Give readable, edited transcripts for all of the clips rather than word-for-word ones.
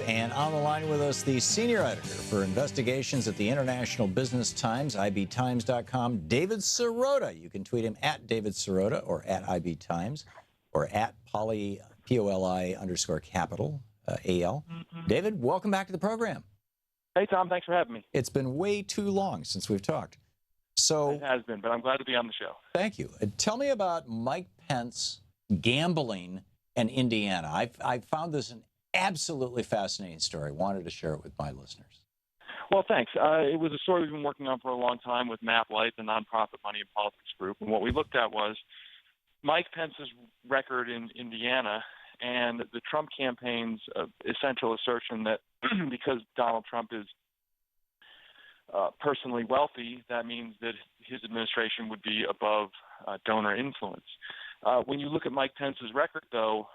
And on the line with us, the senior editor for investigations at the International Business Times, ibtimes.com, David Sirota. You can tweet him at David Sirota or at ibtimes or at Poli, Poli_capital, AL. David, welcome back to the program. Hey, Tom, thanks for having me. It's been way too long since we've talked. So it has been, but I'm glad to be on the show. Thank you. Tell me about Mike Pence gambling in Indiana. I found this an absolutely fascinating story. Wanted to share it with my listeners. Well, thanks. It was a story we've been working on for a long time with MapLight, the nonprofit money and politics group. And what we looked at was Mike Pence's record in Indiana and the Trump campaign's essential assertion that because Donald Trump is personally wealthy, that means that his administration would be above donor influence. When you look at Mike Pence's record, though,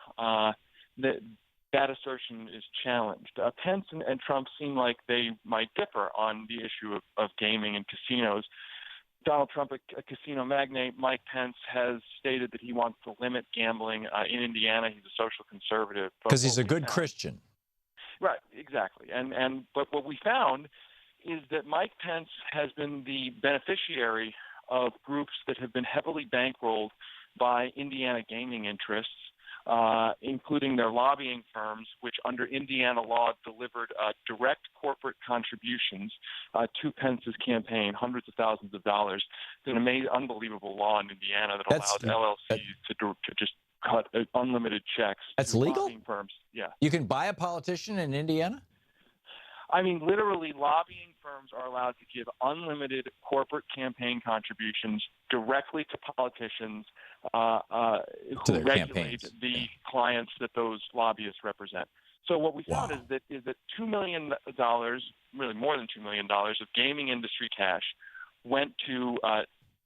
that assertion is challenged. Pence and Trump seem like they might differ on the issue of gaming and casinos. Donald Trump, a casino magnate, Mike Pence has stated that he wants to limit gambling in Indiana. He's a social conservative. Because he's a good Christian. Right, exactly. But what we found is that Mike Pence has been the beneficiary of groups that have been heavily bankrolled by Indiana gaming interests, including their lobbying firms, which under Indiana law delivered direct corporate contributions to Pence's campaign, hundreds of thousands of dollars. It's an unbelievable law in Indiana that allows LLCs to just cut unlimited checks. That's to legal? lobbying firms. Yeah. You can buy a politician in Indiana? I mean, literally, lobbying firms are allowed to give unlimited corporate campaign contributions directly to politicians who regulate the clients that those lobbyists represent. So what we found is that $2 million, really more than $2 million, of gaming industry cash went to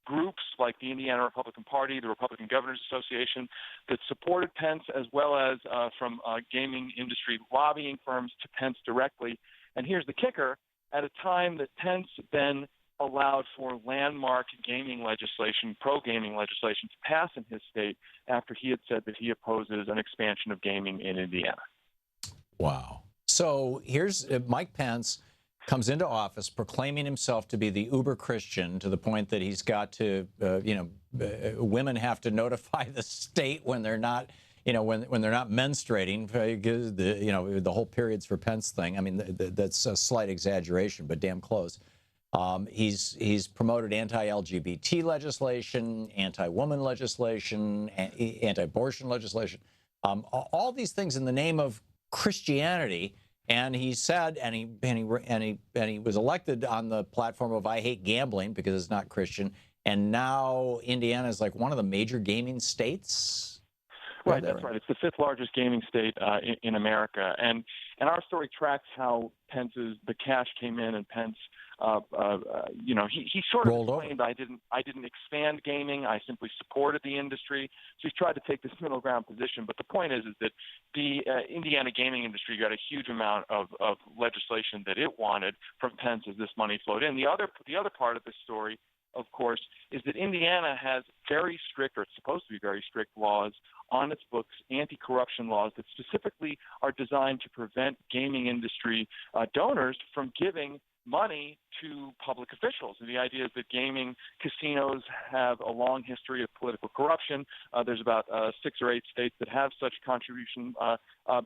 groups like the Indiana Republican Party, the Republican Governors Association, that supported Pence, as well as from gaming industry lobbying firms to Pence directly. And here's the kicker: at a time that Pence then allowed for landmark gaming legislation, pro-gaming legislation, to pass in his state after he had said that he opposes an expansion of gaming in Indiana. Wow. So here's Mike Pence comes into office proclaiming himself to be the uber Christian, to the point that he's got to, women have to notify the state when they're not, when they're not menstruating, because the whole periods for Pence thing. I mean, that's a slight exaggeration, but damn close. He's promoted anti-LGBT legislation, anti-woman legislation, anti-abortion legislation, all these things in the name of Christianity. And he said, and he was elected on the platform of "I hate gambling" because it's not Christian. And now Indiana is like one of the major gaming states. Right, that's right. It's the fifth largest gaming state in America, and our story tracks how the cash came in, and Pence, he sort of explained, I didn't expand gaming, I simply supported the industry. So he's tried to take this middle ground position. But the point is that the Indiana gaming industry got a huge amount of legislation that it wanted from Pence as this money flowed in. The other part of this story, of course, is that Indiana has very strict, or it's supposed to be very strict, laws on its books, anti-corruption laws that specifically are designed to prevent gaming industry donors from giving money to public officials. And the idea is that gaming casinos have a long history of political corruption. There's about 6 or 8 states that have such contribution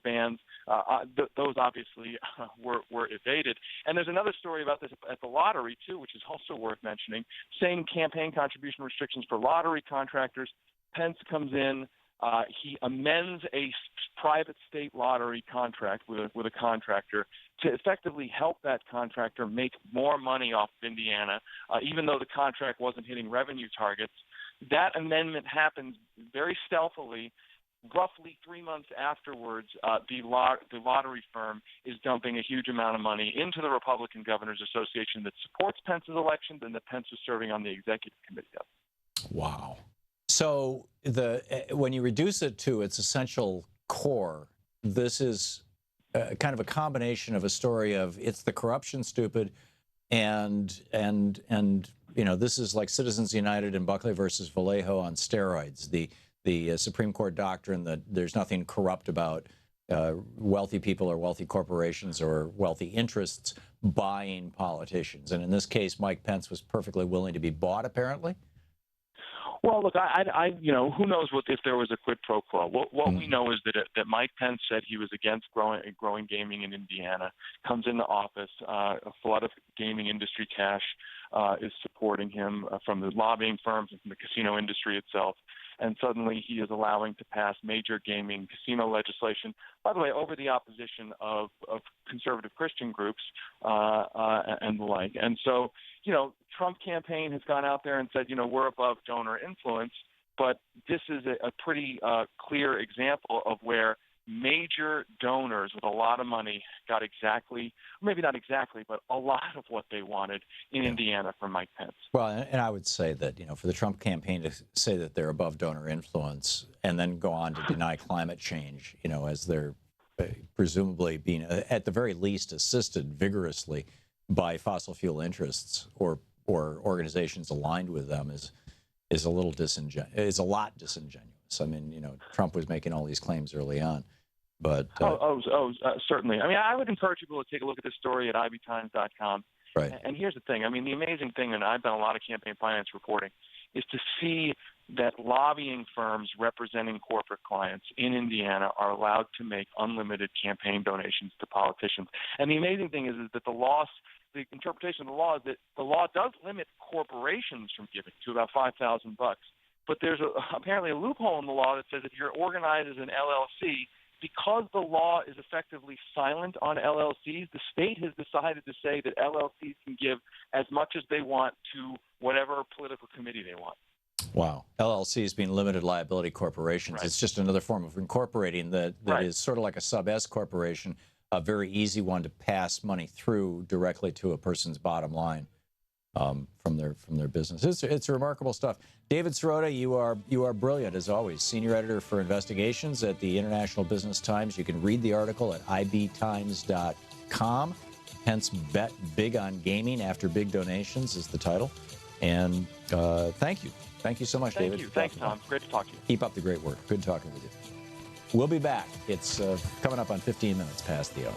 bans. Those obviously were evaded. And there's another story about this at the lottery, too, which is also worth mentioning. Same campaign contribution restrictions for lottery contractors. Pence comes in. He amends a private state lottery contract with a contractor to effectively help that contractor make more money off of Indiana, even though the contract wasn't hitting revenue targets. That amendment happens very stealthily. Roughly 3 months afterwards, the lottery firm is dumping a huge amount of money into the Republican Governors Association that supports Pence's elections and that Pence is serving on the executive committee of. Wow. So when you reduce it to its essential core, this is kind of a combination of a story of it's the corruption stupid, and this is like Citizens United and Buckley versus Vallejo on steroids. The Supreme Court doctrine that there's nothing corrupt about wealthy people or wealthy corporations or wealthy interests buying politicians. And in this case, Mike Pence was perfectly willing to be bought, apparently. Well, look, who knows if there was a quid pro quo. What we know is that Mike Pence said he was against growing gaming in Indiana. Comes into office, a flood of gaming industry cash is supporting him from the lobbying firms and from the casino industry itself. And suddenly he is allowing to pass major gaming casino legislation, by the way, over the opposition of conservative Christian groups and the like. And so, Trump campaign has gone out there and said, we're above donor influence. But this is a pretty clear example of where major donors with a lot of money got exactly, maybe not exactly, but a lot of what they wanted in Indiana from Mike Pence. Well, and I would say that, for the Trump campaign to say that they're above donor influence and then go on to deny climate change, as they're presumably being, at the very least, assisted vigorously by fossil fuel interests or organizations aligned with them is a lot disingenuous. I mean, Trump was making all these claims early on, but certainly. I mean, I would encourage people to take a look at this story at ibtimes.com. Right. And here's the thing. I mean, the amazing thing, and I've done a lot of campaign finance reporting, is to see that lobbying firms representing corporate clients in Indiana are allowed to make unlimited campaign donations to politicians. And the amazing thing is that the interpretation of the law is that the law does limit corporations from giving to about $5,000. But there's apparently a loophole in the law that says if you're organized as an LLC, because the law is effectively silent on LLCs, the state has decided to say that LLCs can give as much as they want to whatever political committee they want. Wow. LLCs being limited liability corporations. Right. It's just another form of incorporating that right. is sort of like a sub-S corporation, a very easy one to pass money through directly to a person's bottom line. From their business. It's remarkable stuff. David Sirota, you are brilliant as always. Senior editor for investigations at the International Business Times. You can read the article at ibtimes.com. Pence bet big on gaming after big donations is the title. And thank you. Thank you so much, David. Thank you. Thanks, Thom. Great to talk to you. Keep up the great work. Good talking with you. We'll be back. It's coming up on 15 minutes past the hour.